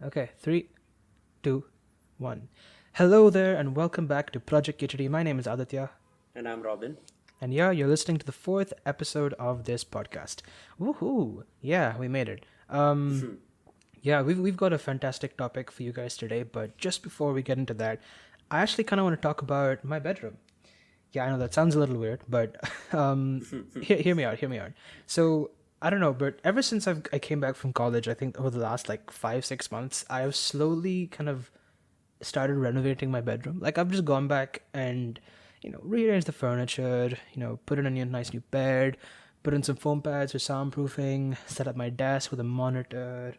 Okay, three, two, one. Hello there, and welcome back to Project Khichdi. My name is Aditya, And I'm Robin. and yeah, you're listening to the fourth episode of this podcast. Woohoo! Yeah, we made it. Yeah, we've got a fantastic topic for you guys today, but just before we get into that, I actually kind of want to talk about my bedroom. Yeah, I know that sounds a little weird, but hear me out. Hear me out. So I don't know, but ever since I came back from college, I think over the last like 5 6 months, I have slowly kind of started renovating my bedroom. Like I've just gone back and rearranged the furniture. Put in a nice new bed, put in some foam pads for soundproofing, set up my desk with a monitor.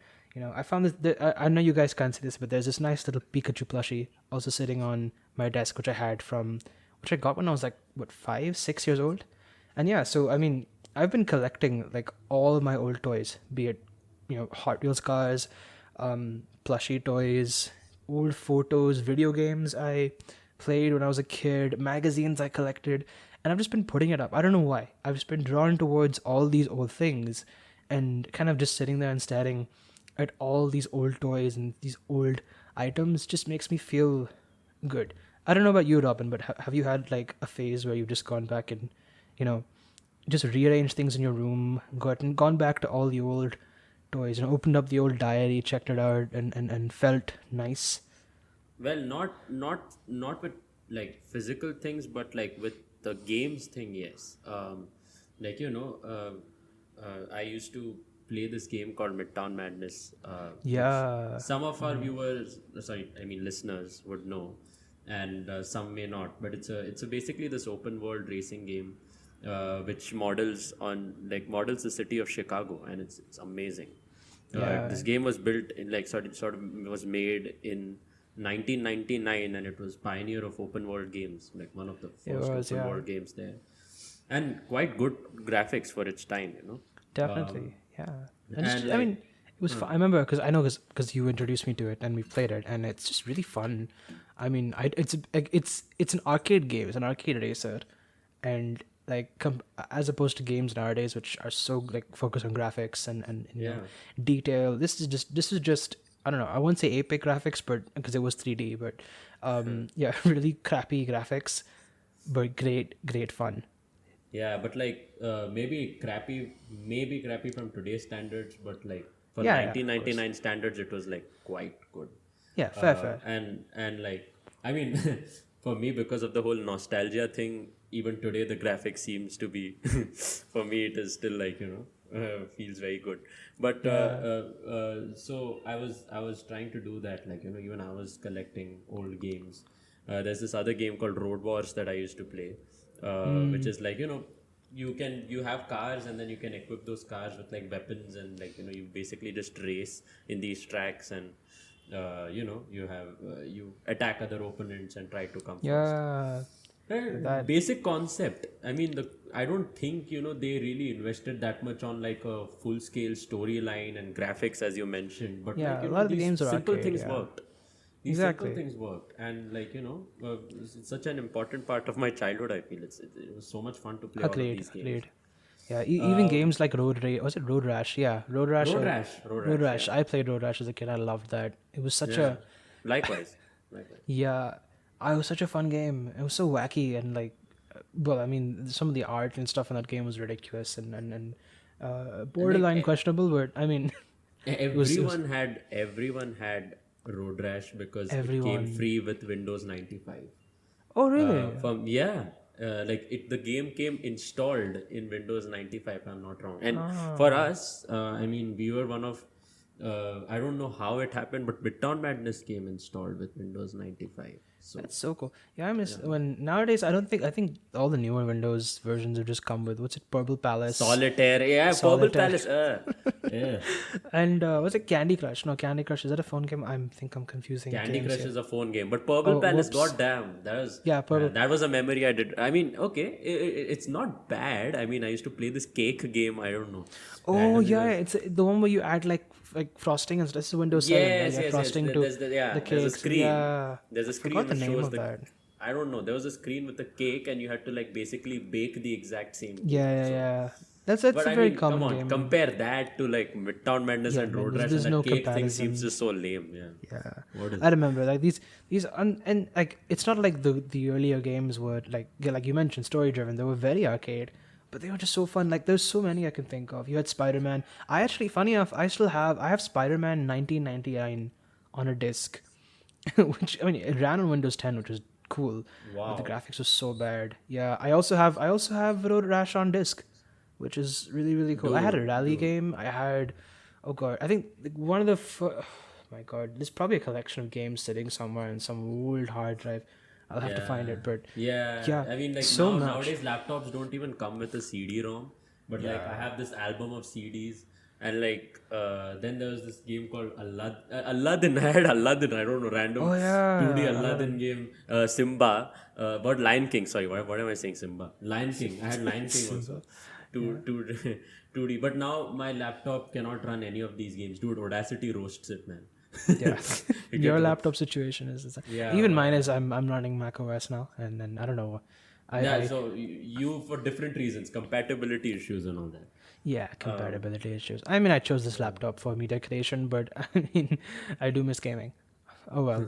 I found this. I know you guys can't see this, but there's this nice little Pikachu plushie also sitting on my desk, which I got when I was like 5 6 years old. And yeah, so I mean, I've been collecting like all my old toys, be it Hot Wheels cars, plushie toys, old photos, video games I played when I was a kid, magazines I collected, and I've just been putting it up. I don't know why. I've just been drawn towards all these old things and kind of just sitting there and staring at all these old toys and these old items just makes me feel good. I don't know about you, Robin, but have you had like a phase where you've just gone back and, you know, just rearranged things in your room, gone back to all the old toys and opened up the old diary, checked it out, and felt nice? Well, not with like physical things, but like with the games thing, yes. Like I used to play this game called Midtown Madness, which Yeah. some of our viewers, sorry, I mean listeners, would know, and some may not. But it's a basically this open world racing game, which models the city of Chicago, and it's amazing. This Yeah. game was built in like sort of was made in 1999, and it was pioneer of open world games, like one of the It first was, open yeah. world games there, and quite good graphics for its time, Definitely. Yeah. And just, and I mean, like it was fun. I remember because you introduced me to it and we played it, and it's just really fun. I mean, it's an arcade game. It's an arcade racer, and like as opposed to games nowadays, which are so like focused on graphics and yeah, detail. This is just I don't know. I won't say epic graphics, but because it was 3D, but yeah, really crappy graphics, but great fun. yeah, but like maybe crappy from today's standards, but like for Yeah, of course. 1999 standards, it was like quite good. Yeah, fair. And like I mean, for me, because of the whole nostalgia thing, even today the graphics seems to be for me it is still like feels very good. But Yeah. so I was trying to do that, like even I was collecting old games. There's this other game called Road Wars that I used to play, which is like you have cars, and then you can equip those cars with like weapons, and like you basically just race in these tracks, and you attack other opponents and try to come first. Yeah, that. Basic concept. I mean, I don't think they really invested that much on like a full scale storyline and graphics, as you mentioned, but like Yeah, a lot of the these games are simple arcade. things Yeah, worked. These simple exactly. things worked, and like it's such an important part of my childhood. I feel it was so much fun to play all of these games. Agreed. Yeah, even uh, games like was it Road Rash? Yeah, Road Rash Road or Rash, Road Road Rash, Rash. yeah. I played Road Rash as a kid. I loved that. It was such Yeah, a likewise, likewise. yeah. It was such a fun game. It was so wacky and like, well, I mean, some of the art and stuff in that game was ridiculous and And like borderline questionable. But I mean, it was everyone had Road Rash because it came everyone. free with Windows 95. Oh really? From yeah, like the game came installed in Windows 95, if I'm not wrong. And for Ah. us, I mean, we were one of I don't know how it happened, but Midtown Madness came installed with Windows 95. So That's so cool. Yeah, I miss when nowadays I think all the newer Windows versions have just come with what's it, Purple Palace, Solitaire, yeah, Purple Solitaire, Palace, yeah. and what's it, Candy Crush? No, Candy Crush, is that a phone game? I'm confusing Candy games Crush here. is a phone game, but Purple Oh, Palace, whoops. goddamn, Yeah, Purple. that was a memory I did. I mean, okay, it's not bad. I mean, I used to play this cake game. I don't know, Oh randomly. yeah, it's the one where you add like frosting and stuff. This is Windows 7, right? Yes, Yeah, yes, yes. frosting to the There's a cakes. screen. Yeah, There's I a forgot screen the which name shows of the. that. I don't know. There was a screen with the cake, and you had to like basically bake the exact same cake. Yeah, yeah, So yeah. That's But a I very mean, come common on, game. compare that to like Midtown Madness Yeah, and man, Road Rash, and there's that no cake thing seems comparison. just so lame. Yeah. Yeah, What is I remember like these and like it's not like the earlier games were like like you mentioned story driven. They were very arcade, but they were just so fun. Like there's so many I can think of. You had Spider Man. I actually, funny enough, I have Spider Man 1999 on a disc, which I mean it ran on Windows 10, which was cool, but the wow? graphics was so bad. Yeah, I also have Road Rash on disc, which is really cool. I had a rally Dude. game. I had, oh god, I think like, one of the my god, there's probably a collection of games sitting somewhere in some old hard drive. I'll have to find Yeah, it, but yeah. yeah, I mean, like so much. nowadays laptops don't even come with a CD-ROM, but like I Yeah. have this album of CDs, and like then there was this game called Aladdin. I had Aladdin. I don't know, random Oh 2D yeah, Aladdin Aladdin. game. Simba, but Lion King. Sorry, what am I saying? Simba, Lion King. I had Lion King also. Yeah. Two 2D. But now my laptop cannot run any of these games. Dude, Audacity roasts it, man. Yeah, You your get laptop situation is yeah, even mine man. is. I'm running Mac OS now, and then I don't know. Yeah, I so you for different reasons, compatibility issues and all that. Yeah, compatibility issues. I mean, I chose this laptop for media creation, but I mean, I do miss gaming. Oh well.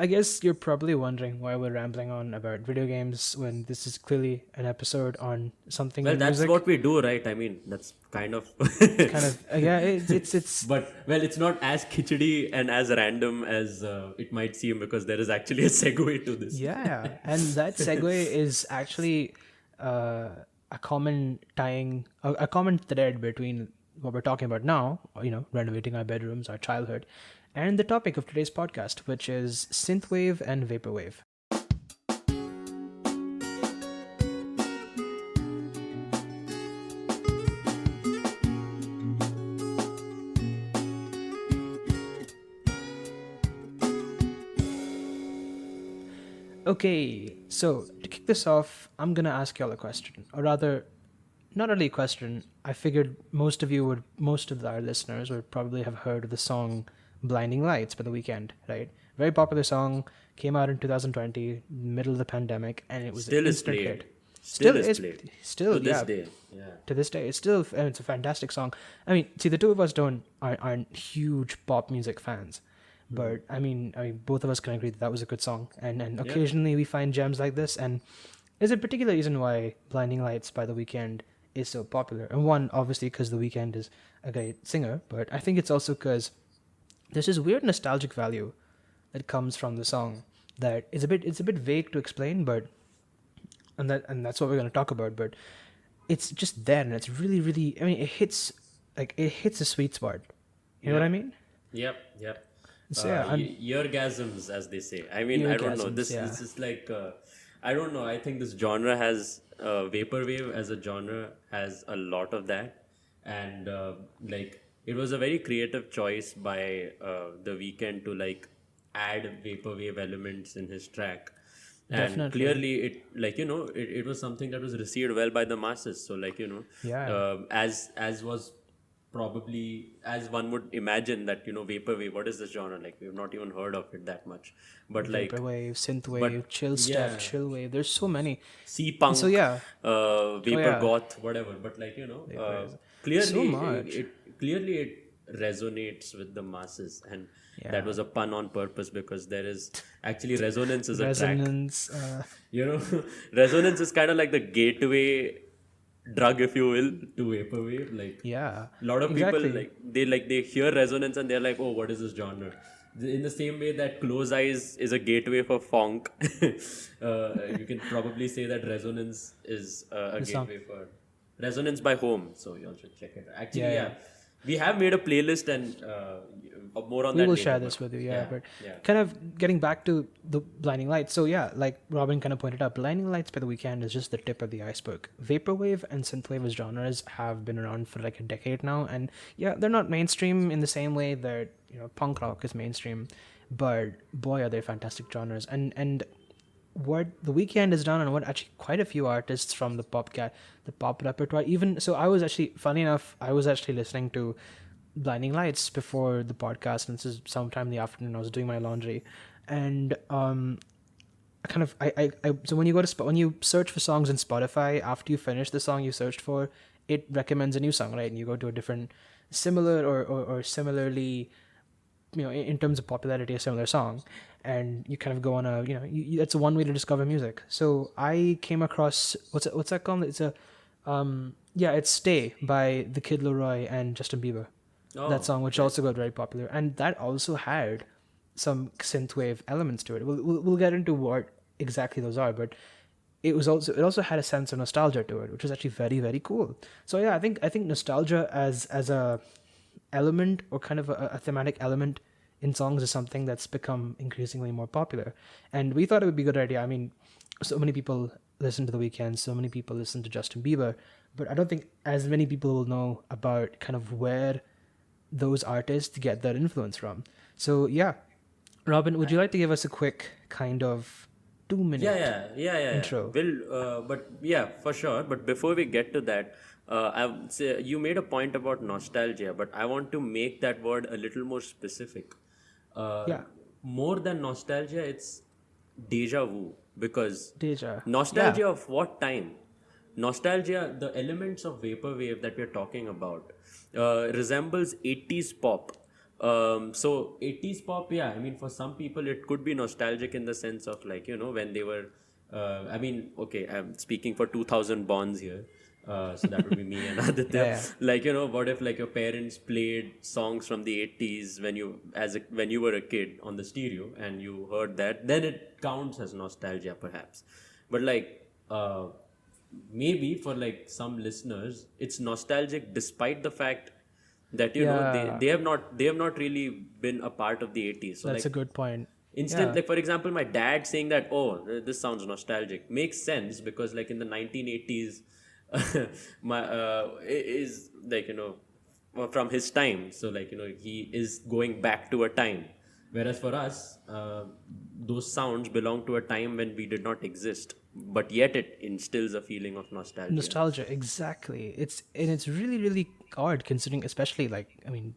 I guess you're probably wondering why we're rambling on about video games when this is clearly an episode on something Well, in that's music. what we do, right? I mean, that's kind of. Kind of, yeah, it's But well, it's not as khichdi and as random as it might seem because there is actually a segue to this. yeah, and that segue is actually a common a common thread between what we're talking about now, renovating our bedrooms, our childhood, and the topic of today's podcast, which is synthwave and vaporwave. Okay, so to kick this off, I'm gonna ask y'all a question, or rather, not really a question. I figured most of our listeners would probably have heard of the song "Blinding Lights" by The Weeknd, right? Very popular song, came out in 2020, middle of the pandemic, and it was an Still is instant played. hit. Still is Is played. still To this yeah. day. Yeah. To this day, it's a fantastic song. I mean, see, the two of us aren't huge pop music fans, but I mean, both of us can agree that was a good song, and Yeah. occasionally we find gems like this, and there's a particular reason why "Blinding Lights" by The Weeknd is so popular. And one, obviously, because The Weeknd is a great singer, but I think it's also because there's this weird nostalgic value that comes from the song that is it's a bit vague to explain, but and that's what we're going to talk about. But it's just there, and it's really. I mean, it hits a sweet spot. You know what I Yep. mean? Yep. So yeah, Eargasms, as they say. I mean, I don't know. eargasms, This is like I don't know. I think this genre has vaporwave as a genre has a lot of that, and like it was a very creative choice by The Weeknd to like add vaporwave elements in his track. And definitely. clearly, it was something that was received well by the masses. So, like Yeah. as was probably as one would imagine that vaporwave, what is this genre, like we've not even heard of it that much, but like Vaporwave, synthwave, but chill step, yeah, chill wave. There's so many. sea And so punk, yeah, vapor yeah. goth, whatever, but like Vapor is- clearly so much. clearly it resonates with the masses, and that Yeah. was a pun on purpose because there is actually resonance is a track. Resonance. Resonance is kind of like the gateway drug, if you will, to vaporwave. Like Yeah. a lot of Exactly. people they hear resonance and they're like, oh, what is this genre? In the same way that Close Eyes is a gateway for funk, you can probably say that Resonance is a The song. gateway for Resonance by Home. So you all should check it. Actually, Yeah, yeah. yeah. We have made a playlist and more on We that will later, share but this with you, yeah. But yeah. kind of getting back to the Blinding Lights. So yeah, like Robin kind of pointed out, Blinding Lights by The Weeknd is just the tip of the iceberg. Vaporwave and synthwave as genres have been around for like a decade now, and yeah, they're not mainstream in the same way that punk rock is mainstream, but boy, are they fantastic genres. And what The Weeknd has done, and what actually quite a few artists from the pop repertoire, even so, funny enough, I was actually listening to Blinding Lights before the podcast, and this is sometime in the afternoon. I was doing my laundry, and so when you go to when you search for songs in Spotify, after you finish the song you searched for, it recommends a new song, right? And you go to a different similar or similarly, in terms of popularity, a similar song, and you kind of go on a, that's one way to discover music. So I came across, what's that called? It's a it's Stay by The Kid Leroy and Justin Bieber. That song, which also got very popular, and that also had some synthwave elements to it. We'll get into what exactly those are, but it also had a sense of nostalgia to it, which was actually very, very cool. So yeah, I think nostalgia as a element, or kind of a thematic element in songs, is something that's become increasingly more popular. And we thought it would be a good idea. I mean, so many people listen to The Weeknd, so many people listen to Justin Bieber, but I don't think as many people will know about kind of where those artists get their influence from. So yeah, Robin, would you like to give us a quick kind of 2-minute intro? But yeah, for sure. But before we get to that, I would say you made a point about nostalgia, but I want to make that word a little more specific. More than nostalgia, it's deja vu, because nostalgia of what time? Nostalgia, the elements of vaporwave that we're talking about, resembles 80s pop. So 80s pop, I mean, for some people it could be nostalgic in the sense of, like, when they were, I mean, okay, I'm speaking for 2000 bonds here. So that would be me and Aditya. Like, what if, like, your parents played songs from the 80s when you were a kid on the stereo, and you heard that, then it counts as nostalgia perhaps. But like, maybe for like some listeners, it's nostalgic despite the fact that they have not really been a part of the 80s. So that's like, a good point. Instead, like, for example, my dad saying that, oh, this sounds nostalgic, makes sense, because like in the 1980s, is like, from his time. So like, he is going back to a time. Whereas for us, those sounds belong to a time when we did not exist, but yet it instills a feeling of nostalgia. Nostalgia, exactly. It's really, really odd, considering, especially, like, I mean,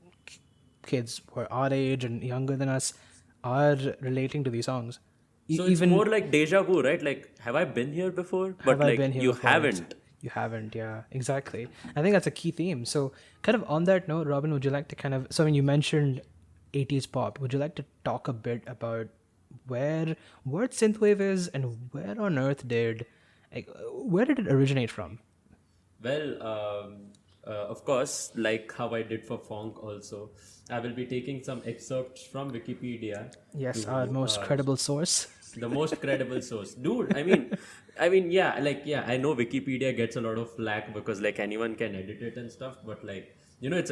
kids who are our age and younger than us are relating to these songs. So it's more like deja vu, right? Like, have I been here before? But like, you haven't. You haven't, yeah, exactly. I think that's a key theme. So kind of on that note, Robin, would you like to kind of, so when you mentioned 80s pop, would you like to talk a bit about what synthwave is, and where on earth where did it originate from? Well, of course, like how I did for funk also, I will be taking some excerpts from Wikipedia. Yes, our most credible source. The most credible source. Dude, I mean, I know Wikipedia gets a lot of flack because like anyone can edit it and stuff, but like, it's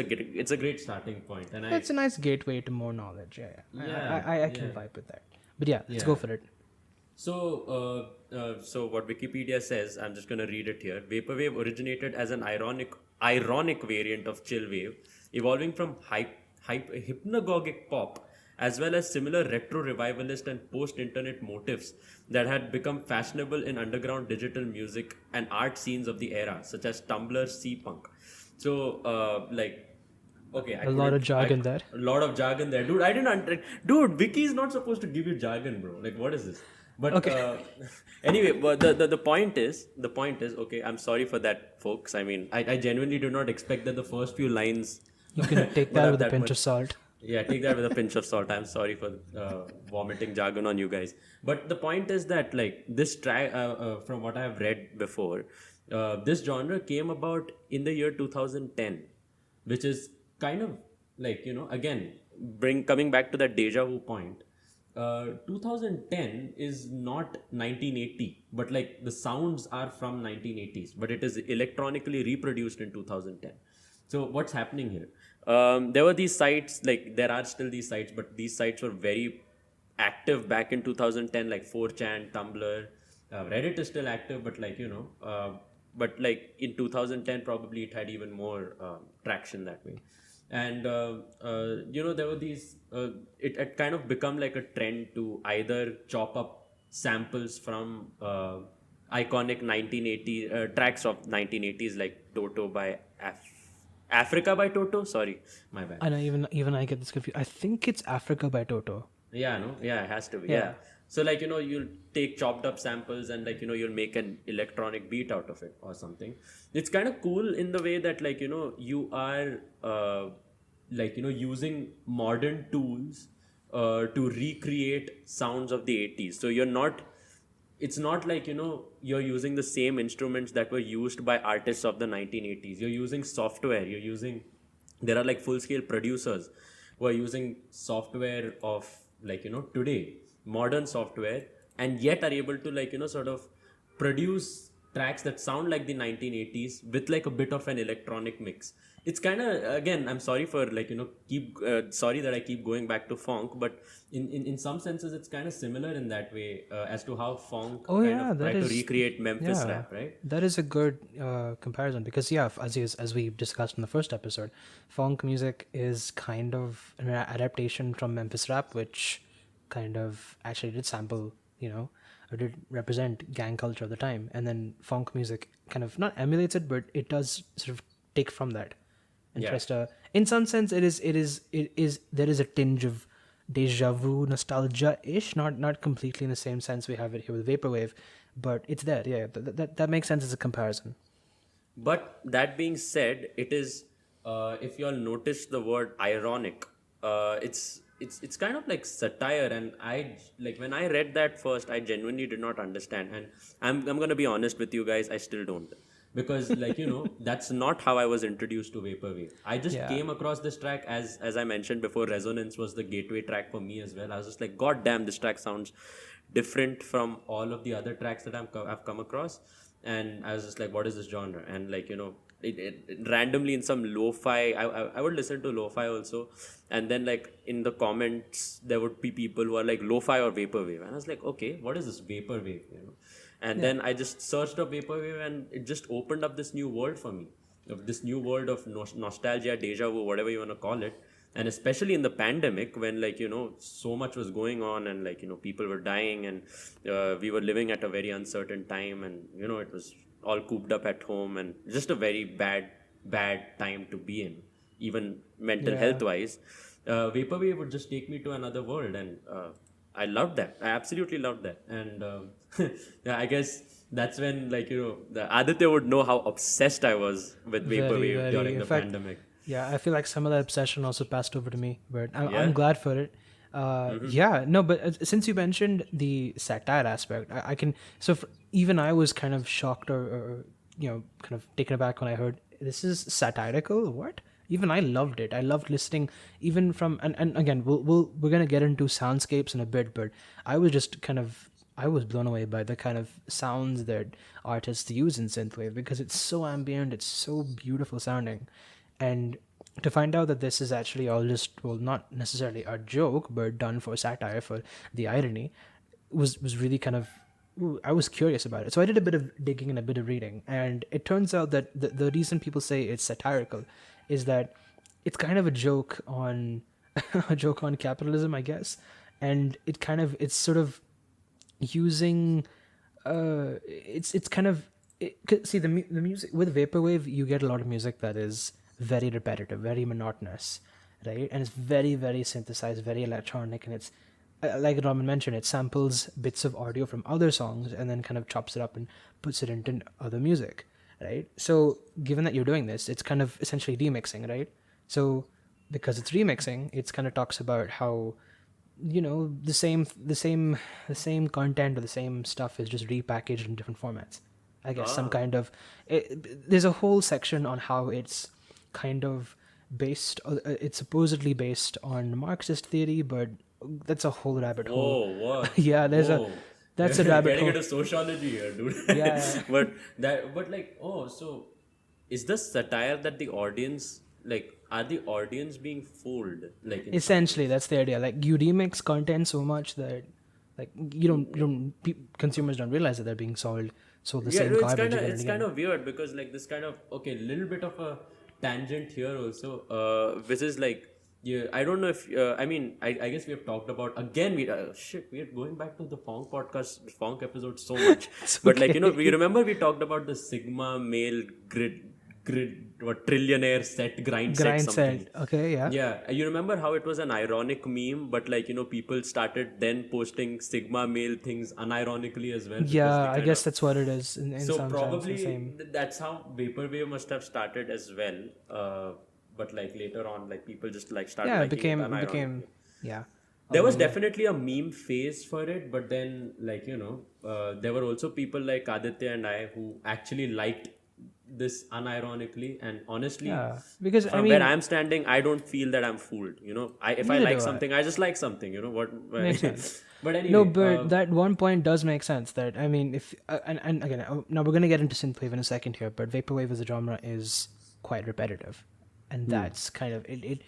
a great starting point, and it's a nice gateway to more knowledge. I can vibe with that. But let's go for it. So, so what Wikipedia says, I'm just gonna read it here. Vaporwave originated as an ironic variant of chillwave, evolving from hypnagogic pop, as well as similar retro revivalist and post-internet motifs that had become fashionable in underground digital music and art scenes of the era, such as Tumblr, C-punk. So, okay, a lot of jargon there. A lot of jargon there, dude. I didn't dude. Wiki is not supposed to give you jargon, bro. Like, what is this? But okay. Anyway, but the point is, okay, I'm sorry for that, folks. I mean, I genuinely do not expect that the first few lines. You can take that with a pinch of salt. Yeah, take that with a pinch of salt. I'm sorry for vomiting jargon on you guys. But the point is that, like, this track, from what I have read before, this genre came about in the year 2010, which is kind of like, again, coming back to that deja vu point. 2010 is not 1980, but like the sounds are from 1980s, but it is electronically reproduced in 2010. So what's happening here? There were these sites, like there are still these sites, but these sites were very active back in 2010, like 4chan, Tumblr. Reddit is still active, but like, but like in 2010, probably it had even more traction that way. And, there were these, it had kind of become like a trend to either chop up samples from iconic 1980 tracks of 1980s, like Toto by Africa by Toto. Sorry, my bad. I know, even I get this confused. I think it's Africa by Toto. Yeah, no, yeah, it has to be. Yeah. So like you'll take chopped up samples and like you'll make an electronic beat out of it or something. It's kind of cool in the way that like you are like using modern tools to recreate sounds of the 80s. So it's not like you're using the same instruments that were used by artists of the 1980s. You're using software, there are like full scale producers who are using software of like today, modern software, and yet are able to like sort of produce tracks that sound like the 1980s with like a bit of an electronic mix. It's kind of, again, I'm sorry for like keep sorry that I keep going back to funk, but in some senses it's kind of similar in that way, as to how funk Oh kind yeah, of that tried to is recreate Memphis yeah, rap, right? that is a good comparison because yeah, as we discussed in the first episode, funk music is kind of an adaptation from Memphis rap, which kind of actually did sample, or did represent gang culture of the time, and then funk music kind of not emulates it, but it does sort of take from that and Yeah. tries to, in some sense, it is there is a tinge of deja vu nostalgia ish, not completely in the same sense we have it here with vaporwave, but it's there. Yeah, that makes sense as a comparison. But that being said, it is, if you all notice the word ironic, it's kind of like satire, and I like when I read that first, I genuinely did not understand, and I'm gonna be honest with you guys, I still don't, because like that's not how I was introduced to vaporwave. I just Yeah, came across this track, as I mentioned before. Resonance was the gateway track for me as well. I was just like, God damn, this track sounds different from all of the other tracks that I've come across. And I was just like, what is this genre? And like it randomly in some lo-fi, I would listen to lo-fi also, and then like in the comments there would be people who are like lo-fi or vaporwave, and I was like, okay, what is this vaporwave, and yeah, then I just searched up vaporwave, and it just opened up this new world for me, of this new world of nostalgia, deja vu, whatever you want to call it. And especially in the pandemic, when like so much was going on, and like people were dying, and we were living at a very uncertain time, and it was all cooped up at home, and just a very bad time to be in, even mental yeah, health wise. Vaporwave would just take me to another world, and I loved that. I absolutely loved that. And yeah, I guess that's when like the Aditya would know how obsessed I was with very, vaporwave very. during In the fact, pandemic. yeah, I feel like some of that obsession also passed over to me, but I'm Yeah. glad for it. Yeah, no, but since you mentioned the satire aspect, I can. So even I was kind of shocked or kind of taken aback when I heard this is satirical. What? Even I loved it. I loved listening, even from and again, we're gonna get into soundscapes in a bit, but I was just kind of I was blown away by the kind of sounds that artists use in synthwave because it's so ambient, it's so beautiful sounding, and to find out that this is actually all just, well, not necessarily a joke but done for satire, for the irony, was really kind of, ooh, I was curious about it, so I did a bit of digging and a bit of reading, and it turns out that the reason people say it's satirical is that it's kind of a joke on a joke on capitalism, I guess, and it's sort of using it's kind of see the music with vaporwave. You get a lot of music that is very repetitive, very monotonous, right? And it's very, very synthesized, very electronic, and it's like Roman mentioned, it samples bits of audio from other songs and then kind of chops it up and puts it into other music, right? So given that you're doing this, it's kind of essentially remixing, right? So because it's remixing, it's kind of talks about how the same content or the same stuff is just repackaged in different formats, I guess. Some Ah. kind of there's a whole section on how it's kind of based it's supposedly based on Marxist theory, but that's a whole rabbit hole. Whoa, what? Yeah, Whoa. that's a rabbit Getting hole. into sociology here, dude. Yeah, but like, oh, so is the satire that the audience, like, are the audience being fooled, like in some essentially sense? that's the idea. Like you remix content so much that like consumers don't realize that they're being sold the Yeah, same no, garbage again and it's kind again. of weird, because like this kind of, okay, little bit of a tangent here also, which is like, yeah, I don't know if I mean, I guess we have talked about, again, we are going back to the funk podcast, funk episode so much. It's But like okay. we remember we talked about the sigma male trillionaire set, grind set Grind something. set. Okay, yeah. Yeah, you remember how it was an ironic meme, but like, people started then posting Sigma male things unironically as well, because Yeah, they I kind guess of. that's what it is in So some sense. The probably same. that's how vaporwave must have started as well. But like later on, like people just like started Yeah, liking it it became, unironically. yeah. There was definitely a meme phase for it, but then like there were also people like Aditya and I who actually liked this unironically, and honestly, Yeah, because I from where mean, I'm standing, I don't feel that I'm fooled. If I neither like do I. something, I just like something. What? Makes sense. But No, anyway, but that one point does make sense. That I mean, if and again, now we're gonna get into synthwave in a second here, but vaporwave as a genre is quite repetitive, and that's kind of it.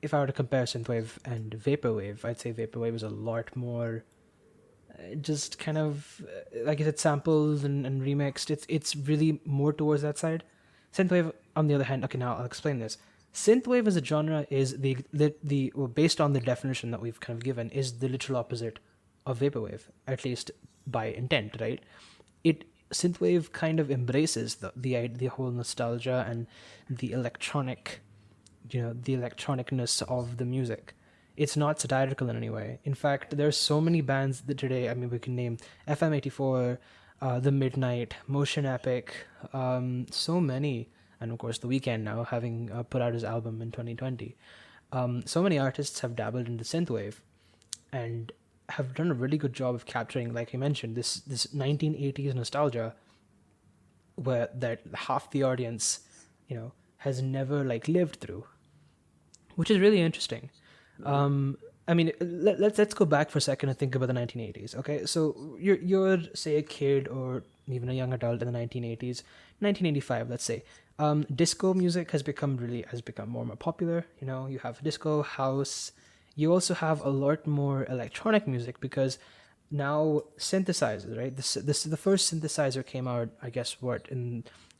If I were to compare synthwave and vaporwave, I'd say vaporwave is a lot more, just kind of like I said, samples and remixed. It's really more towards that side. Synthwave, on the other hand, okay, now I'll explain this. Synthwave as a genre is well, based on the definition that we've kind of given, is the literal opposite of vaporwave, at least by intent, right? It Synthwave kind of embraces the whole nostalgia and the electronic, the electronicness of the music. It's not satirical in any way. In fact, there's so many bands that today, I mean, we can name FM04, The Midnight, Motion Epic, so many, and of course The Weeknd now having put out his album in 2020. So many artists have dabbled into synthwave and have done a really good job of capturing, like you mentioned, this 1980s nostalgia, where that half the audience, has never like lived through, which is really interesting. I mean, let's go back for a second and think about the 1980s. Okay, so you're say a kid or even a young adult in the 1980s, 1985, let's say. Disco music has become more and more popular. You have disco, house. You also have a lot more electronic music because now synthesizers, right? This the first synthesizer came out, I guess,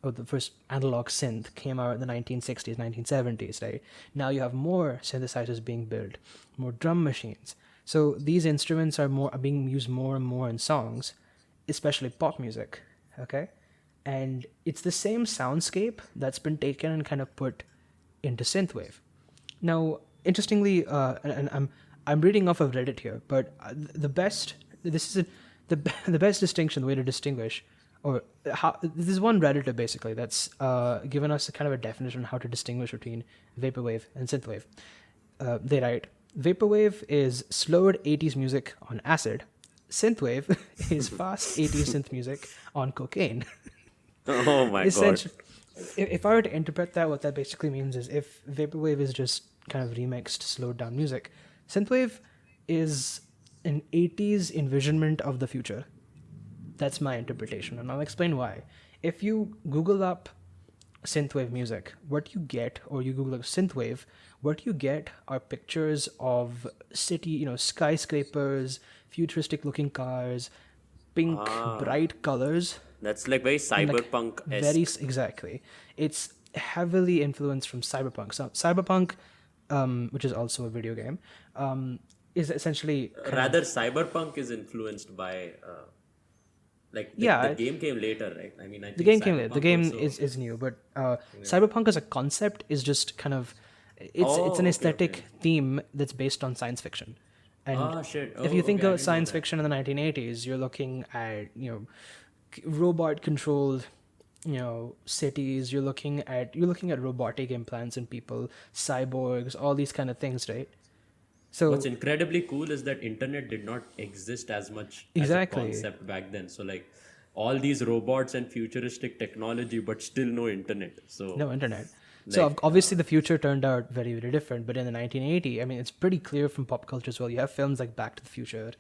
the first analog synth came out in the 1960s, 1970s, right? Now you have more synthesizers being built, more drum machines. So these instruments are being used more and more in songs, especially pop music, okay? And it's the same soundscape that's been taken and kind of put into synthwave. Now, interestingly, and I'm reading off of Reddit here, but the best this is the best distinction, the way to distinguish, or how this is one Redditor basically that's given us a kind of a definition on how to distinguish between vaporwave and synthwave. They write, vaporwave is slowed 80s music on acid. Synthwave is fast 80s synth music on cocaine. oh my god. Essentially, if I were to interpret that, what that basically means is if vaporwave is just kind of remixed, slowed down music, synthwave is an 80s envisionment of the future. That's my interpretation, and I'll explain why. If you Google up synthwave music, what you get, or you Google up synthwave, what you get are pictures of skyscrapers, futuristic-looking cars, pink, bright colors. That's like very cyberpunk. Very exactly. It's heavily influenced from cyberpunk. So cyberpunk, which is also a video game, is essentially cyberpunk is influenced by the game came later, right? I mean, I think the game came later. The game also... is new, but cyberpunk as a concept is just kind of it's an aesthetic theme that's based on science fiction. And if you think of science fiction in the 1980s, you're looking at robot controlled cities. You're looking at robotic implants in people, cyborgs, all these kind of things, right? So what's incredibly cool is that internet did not exist as much as a concept back then. So like all these robots and futuristic technology, but still no internet. So no internet. So obviously the future turned out very, very different. But in the 1980s, I mean, it's pretty clear from pop culture as well. You have films like Back to the Future.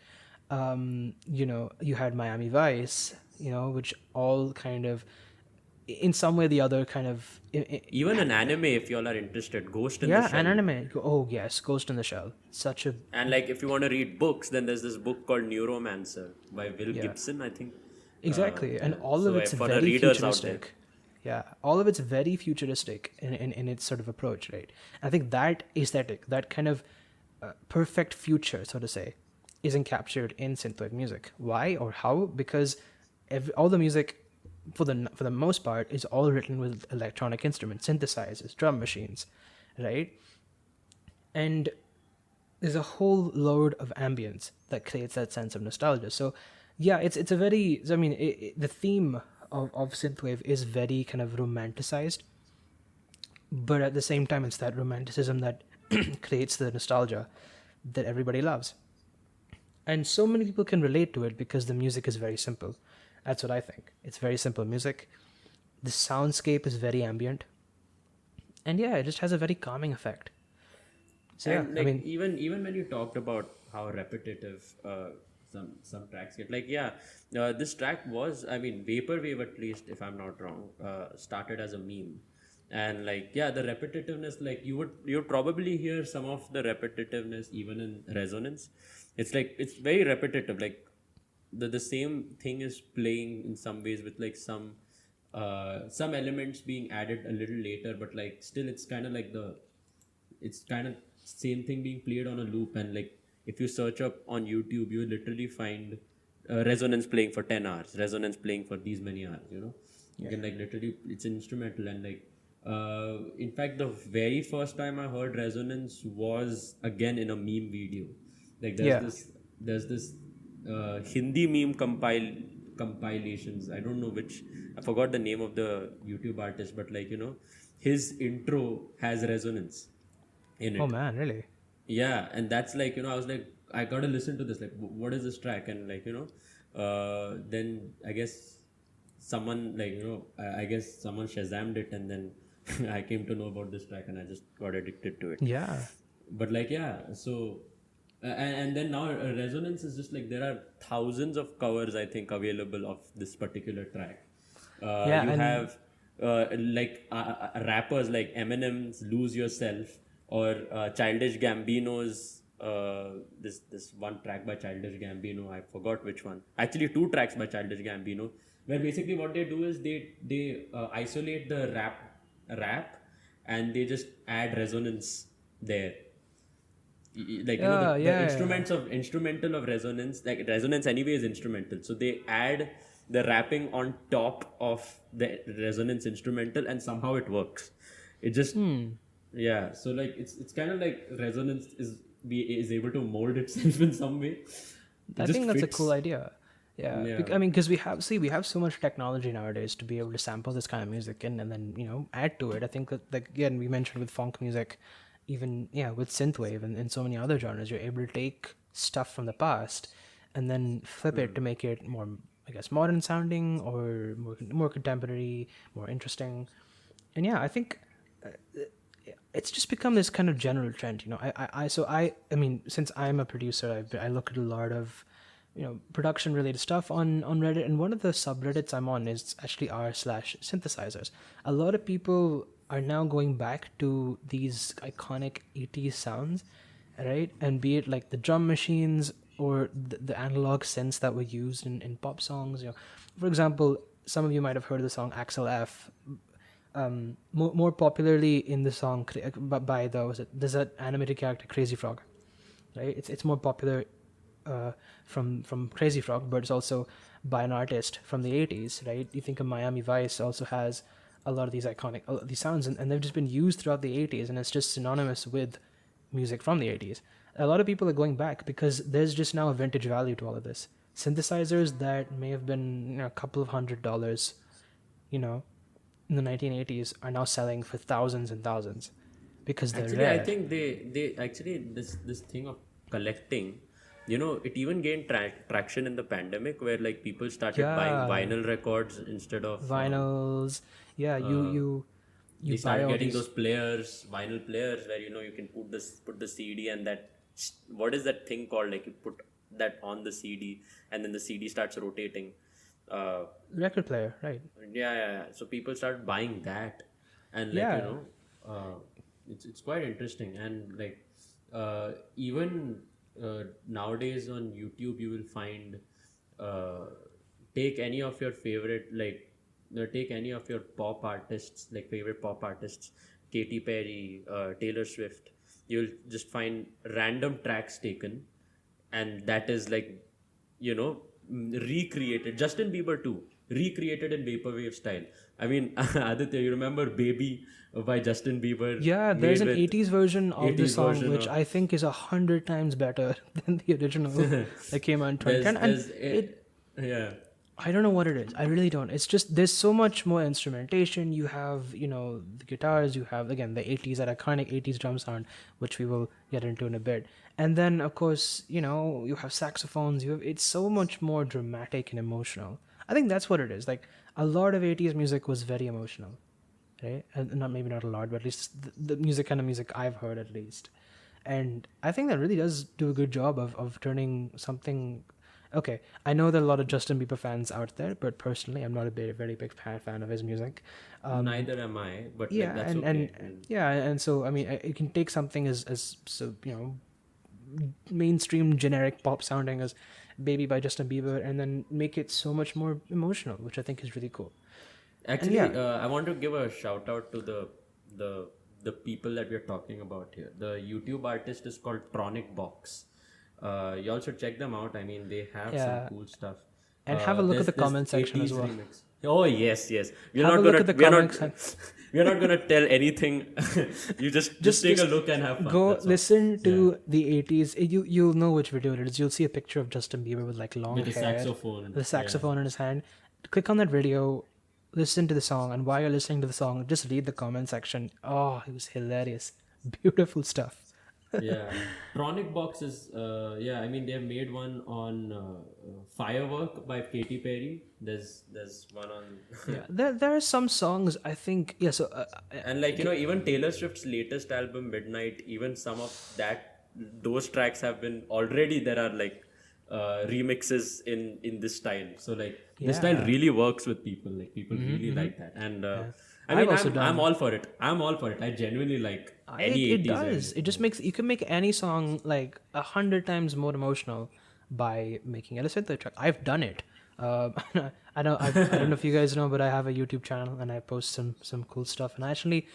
You had Miami Vice, which all kind of, in some way or the other, kind of... Even an anime, if you all are interested, Ghost in the Shell. Yeah, an anime. Oh, yes, Ghost in the Shell. And like, if you want to read books, then there's this book called Neuromancer by Will Gibson, I think. Exactly, and all of it's very futuristic. Yeah, all of it's very futuristic in its sort of approach, right? I think that aesthetic, that kind of perfect future, so to say, isn't captured in synthwave music. Why or how? Because all the music for the most part, is all written with electronic instruments, synthesizers, drum machines, right? And there's a whole load of ambience that creates that sense of nostalgia. So, yeah, it's a very. I mean, the theme of synthwave is very kind of romanticized, but at the same time, it's that romanticism that creates the nostalgia that everybody loves. And so many people can relate to it because the music is very simple. That's what I think. It's very simple music. The soundscape is very ambient. And yeah, it just has a very calming effect. So yeah, And I like mean, even when you talked about how repetitive some tracks get, like this track was, I mean, vaporwave, at least if I'm not wrong, started as a meme. And like the repetitiveness, like you would probably hear some of the repetitiveness even in resonance. It's like it's very repetitive, like the same thing is playing in some ways with like some elements being added a little later, but like still it's kind of same thing being played on a loop. And like if you search up on YouTube, you literally find resonance playing for 10 hours, resonance playing for these many hours, you can like literally, it's instrumental. And like in fact, the very first time I heard resonance was again in a meme video. Like yeah. there's this Hindi meme compilations. I don't know which, I forgot the name of the YouTube artist, but like his intro has resonance in Oh it. man, really? Yeah, and that's like I was like, I gotta listen to this. Like, what is this track? And like then I guess someone like I guess someone Shazammed it, and then I came to know about this track, and I just got addicted to it. Yeah. But like so and then now resonance is just like there are thousands of covers, I think, available of this particular track. Yeah, You and have rappers like Eminem's "Lose Yourself" or Childish Gambino's this one track by Childish Gambino. I forgot which one. Actually, two tracks by Childish Gambino, where basically what they do is they isolate the rap and they just add resonance there. Like yeah, the yeah. instrumental of resonance, like resonance anyway is instrumental, so they add the rapping on top of the resonance instrumental, and somehow it works. It just so like it's kind of like resonance is able to mold itself in some way. It I just think that's a cool fits. idea. Yeah, Yeah. I mean, because we have so much technology nowadays to be able to sample this kind of music and then add to it. I think that, like, again, we mentioned with funk music, even with synthwave and so many other genres, you're able to take stuff from the past and then flip it to make it more, I guess, modern sounding or more contemporary, more interesting. And yeah, I think it's just become this kind of general trend. I mean, since I'm a producer, I look at a lot of production related stuff on Reddit, and one of the subreddits I'm on is actually r/synthesizers. A lot of people are now going back to these iconic 80s sounds, right? And be it like the drum machines or the analog synths that were used in pop songs. For example, some of you might have heard the song Axel F, more popularly in the song by there's that animated character Crazy Frog, right? It's more popular from Crazy Frog, but it's also by an artist from the 80s, right? You think of Miami Vice also has a lot of these iconic these sounds, and they've just been used throughout the 80s, and it's just synonymous with music from the 80s. A lot of people are going back because there's just now a vintage value to all of this. Synthesizers that may have been a couple of $100, you know, in the 1980s are now selling for thousands and thousands because they're Actually, I rare. think they actually this thing of collecting, it even gained traction in the pandemic, where like people started buying Yeah, vinyl records instead of vinyls. Yeah, uh, you they buy started all getting these. those vinyl players, where you can put the CD, and that, what is that thing called, like you put that on the CD and then the CD starts rotating. Uh, Record player, right? yeah. So people start buying that, and like Yeah, it's quite interesting. And like even nowadays on YouTube, you will find uh, take any of your favorite, like take any of your pop artists, like favorite pop artists, Katy Perry, Taylor Swift. You'll just find random tracks taken, and that is like recreated. Justin Bieber too. recreated in vaporwave style. I mean, Aditya, you remember "Baby" by Justin Bieber? Yeah, there's made an with 80s version of the 80s song, version which of I think is 100 times better than the original that came out in 2010. yeah. I don't know what it is. I really don't. It's just there's so much more instrumentation. You have, the guitars. You have again the 80s, that iconic 80s drum sound, which we will get into in a bit. And then of course, you have saxophones. It's so much more dramatic and emotional. I think that's what it is. Like a lot of 80s music was very emotional, right? And not maybe not a lot, but at least the kind of music I've heard at least. And I think that really does do a good job of turning something. Okay, I know there are a lot of Justin Bieber fans out there, but personally, I'm not a very big fan of his music. Neither am I, but Yeah, like that's and okay. and so I mean, it can take something as so mainstream generic pop sounding as "Baby" by Justin Bieber, and then make it so much more emotional, which I think is really cool. Actually, yeah. I want to give a shout out to the people that we're talking about here. The YouTube artist is called Tronic Box. You all should check them out. I mean, they have some Yeah, cool stuff. and have a look at the There's comment section as 80s well. remix. Oh yes, yes. We're Have not a look gonna at the we're comics. not we're not gonna tell anything. You just take a look and have fun. Go That's all. listen to the 80s. You'll know which video it is. You'll see a picture of Justin Bieber with like long With the hair, saxophone. the saxophone in his hand. Click on that video, listen to the song, and while you're listening to the song, just read the comment section. Oh, it was hilarious. Beautiful stuff. Yeah, Tronic Box is I mean they have made one on Firework by Katy Perry. There's one on Yeah, there are some songs I think. Yeah, so and like even Taylor Swift's latest album Midnight, even some of those tracks have been already there are like remixes in this style. So like this style really works with people. Like people really like that, and I mean I'm all for it. I'm all for it. I genuinely like any it 80s. does. It just makes you can make any song like 100 times more emotional by making it a synthwave track. I've done it. I don't know if you guys know, but I have a YouTube channel and I post some cool stuff. And actually,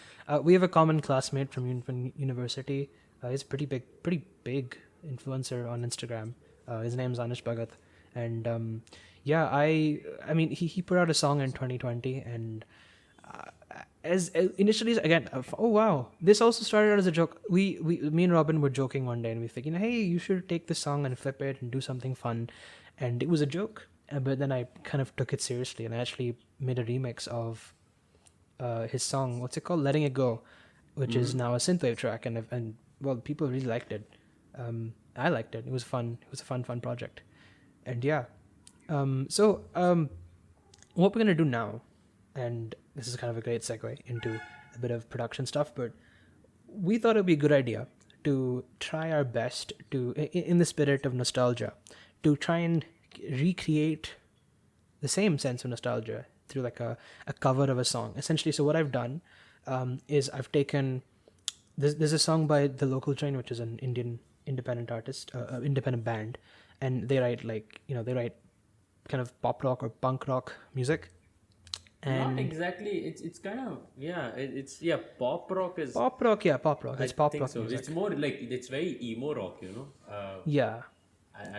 we have a common classmate from university. He's a pretty big influencer on Instagram. His name's Anish Bhagat, and I mean he put out a song in 2020, and as initially again, oh wow, this also started out as a joke. Me and Robin were joking one day, and we think, hey, you should take this song and flip it and do something fun, and it was a joke. But then I kind of took it seriously, and I actually made a remix of his song. What's it called? "Letting It Go," which is now a synthwave track, and well, people really liked it. I liked it. It was fun. It was a fun project, and yeah. What we're gonna do now, and this is kind of a great segue into a bit of production stuff, but we thought it'd be a good idea to try our best to, in the spirit of nostalgia, to try and recreate the same sense of nostalgia through like a cover of a song, essentially. So what I've done is I've taken there's a song by The Local Train, which is an Indian independent artist, independent band, and they write they write kind of pop rock or punk rock music. And not exactly. It's kind of it's pop rock is pop rock. Yeah, pop rock. It's pop rock so. music. It's more like it's very emo rock, Yeah.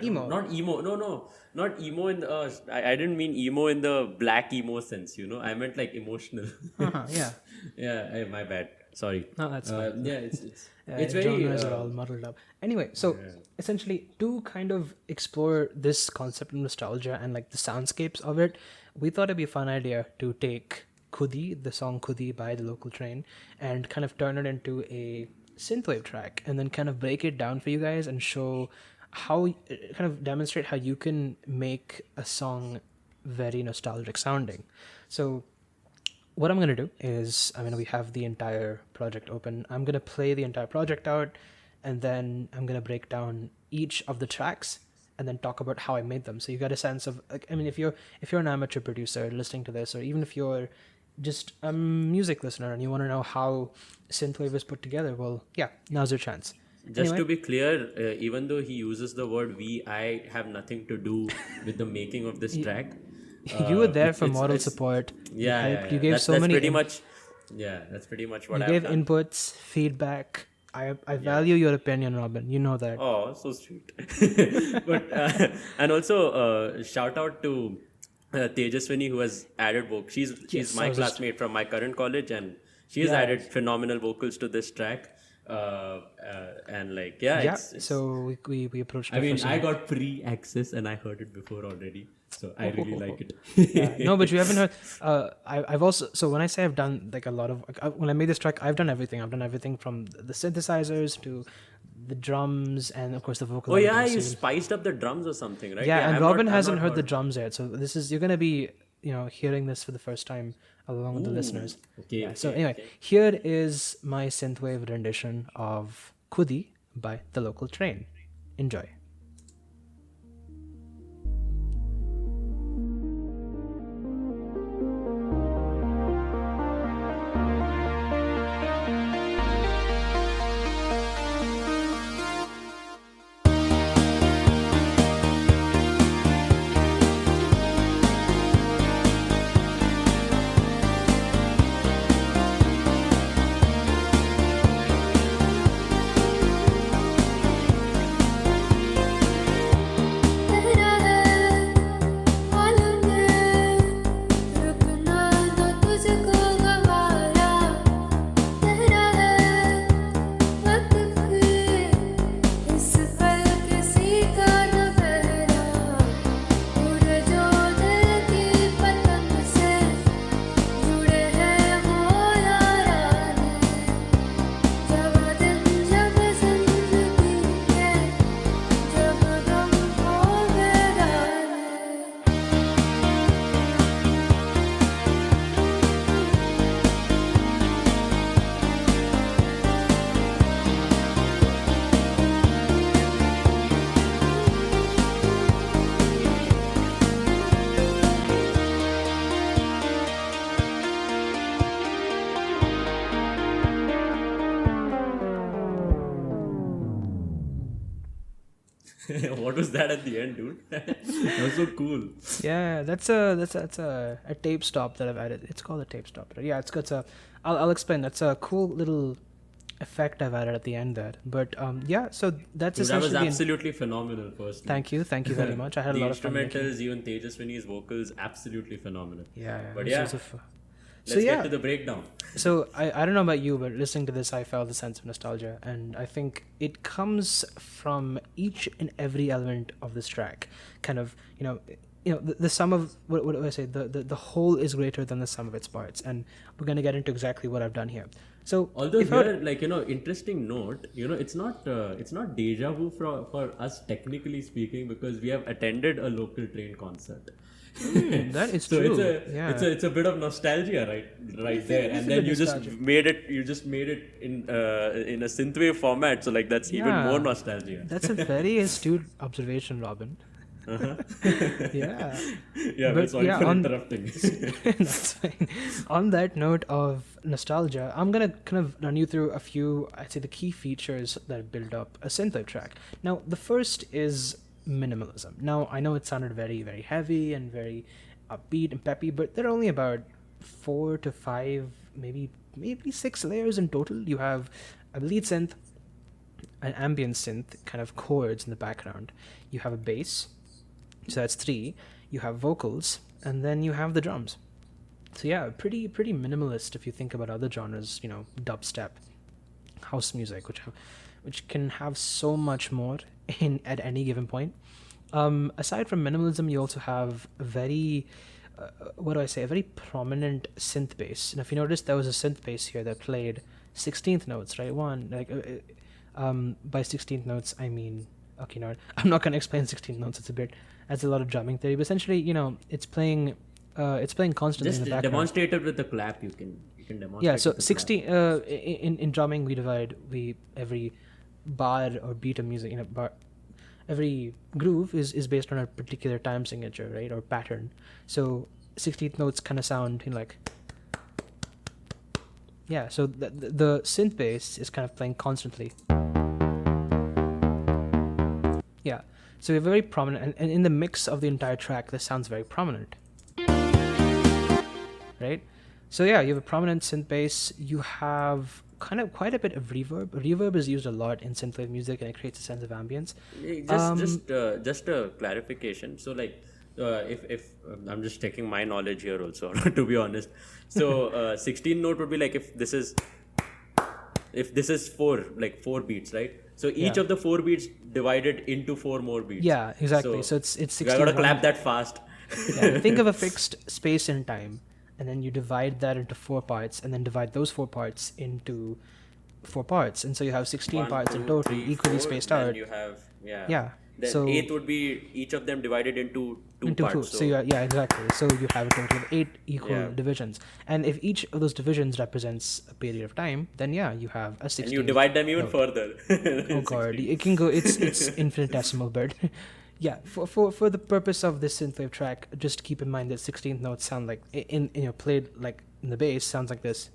Emo. Not emo. No, not emo in the. I didn't mean emo in the black emo sense. I meant like emotional. Yeah. Yeah. My bad. Sorry. No, that's fine. Yeah. It's Genres very. are all muddled up. Anyway, so essentially, to kind of explore this concept of nostalgia and like the soundscapes of it, we thought it'd be a fun idea to take Khudi, the song Khudi by The Local Train, and kind of turn it into a synthwave track, and then kind of break it down for you guys and show how, kind of demonstrate how you can make a song very nostalgic sounding. So what I'm going to do is, we have the entire project open. I'm going to play the entire project out, and then I'm going to break down each of the tracks and then talk about how I made them. So you get a sense of, if you're an amateur producer listening to this, or even if you're just a music listener and you want to know how synthwave is put together, well, yeah, now's your chance. Just to be clear, even though he uses the word "we," I have nothing to do with the making of this track. You were there for moral support. Yeah. You gave that's many. Pretty much. Yeah, that's pretty much what you I've gave done. inputs, feedback. I value your opinion, Robin. You know that. Oh, so sweet. But and also shout out to Tejaswini, who has added vocals. She's Yes, my classmate from my current college, and she has added phenomenal vocals to this track. And like, it's so we approached I her mean, for I some. got pre-access and I heard it before already, so I really like it. No, but you haven't heard. I've also, so when I say I've done like a lot of, like, when I made this track, I've done everything. I've done everything from the synthesizers to the drums and of course the vocal. Oh yeah, editing. you So spiced up the drums or something, right? yeah, and I'm Robin not, hasn't I'm heard not the drums yet, so this is, you're gonna be, hearing this for the first time along with the listeners. Okay, Yeah. okay, So anyway, here is my synthwave rendition of Khudi by The Local Train. Enjoy. What was that at the end, dude? That was so cool. Yeah, that's a tape stop that I've added. It's called a tape stop. Yeah, it's got a. I'll explain. That's a cool little effect I've added at the end there. But yeah, so that's Dude, that was essentially. absolutely phenomenal. Personally, Thank you very much. I had a the lot of fun. instrumentals, even Tejaswini's vocals, absolutely phenomenal. Yeah, But it yeah, was let's get to the breakdown. So I don't know about you, but listening to this, I felt a sense of nostalgia, and I think it comes from each and every element of this track. Kind of, the sum of what do I say? The whole is greater than the sum of its parts, and we're gonna get into exactly what I've done here. So Although here, interesting note, it's not deja vu for us technically speaking, because we have attended a local train concert. That is So true. it's a bit of nostalgia right there, and then you just made it in a synthwave format, so like that's even more nostalgia. That's a very astute observation, Robin. Yeah. Yeah, But sorry yeah, for interrupting. That's fine. On that note of nostalgia, I'm gonna kind of run you through a few, I'd say, the key features that build up a synthwave track. Now, the first is minimalism. Now, I know it sounded very, very heavy and very upbeat and peppy, but there are only about 4 to 5, maybe 6 layers in total. You have a lead synth, an ambient synth, kind of chords in the background. You have a bass, so that's 3. You have vocals, and then you have the drums. So yeah, pretty minimalist if you think about other genres, dubstep, house music, which can have so much more in at any given point. Aside from minimalism, you also have a very a very prominent synth bass. And if you notice, there was a synth bass here that played 16th notes, right? By 16th notes, I mean, okay, no, I'm not gonna explain 16th notes. That's a lot of drumming theory. But essentially, it's playing constantly Just in the background. demonstrate it with the clap. You can demonstrate. Yeah, so with the 16 in drumming we every bar or beat of music, every groove is based on a particular time signature, right, or pattern. So 16th notes kind of sound like, yeah, so the synth bass is kind of playing constantly. Yeah, so you're very prominent, and in the mix of the entire track, this sounds very prominent, right? So yeah, you have a prominent synth bass. You have kind of quite a bit of reverb. Reverb is used a lot in synthwave music, and it creates a sense of ambience. Just a clarification. So like, if I'm just checking my knowledge here also, to be honest. So 16 note would be like if this is four beats, right? So each of the 4 beats divided into 4 more beats. Yeah, exactly. So it's 16. I gotta clap that fast. Yeah, think of a fixed space and time, and then you divide that into 4 parts, and then divide those 4 parts into 4 parts, and so you have 16 1, parts 2, in total, 3, equally 4, spaced then out. you have Yeah. Then So 8th would be each of them divided into 2 parts. So yeah, exactly. So you have a total of 8 equal divisions, and if each of those divisions represents a period of time, then yeah, you have a 16. And you divide them even further. Oh god, it can go. It's infinitesimal, but yeah. For the purpose of this synthwave track, just keep in mind that 16th notes sound like played like in the bass sounds like this.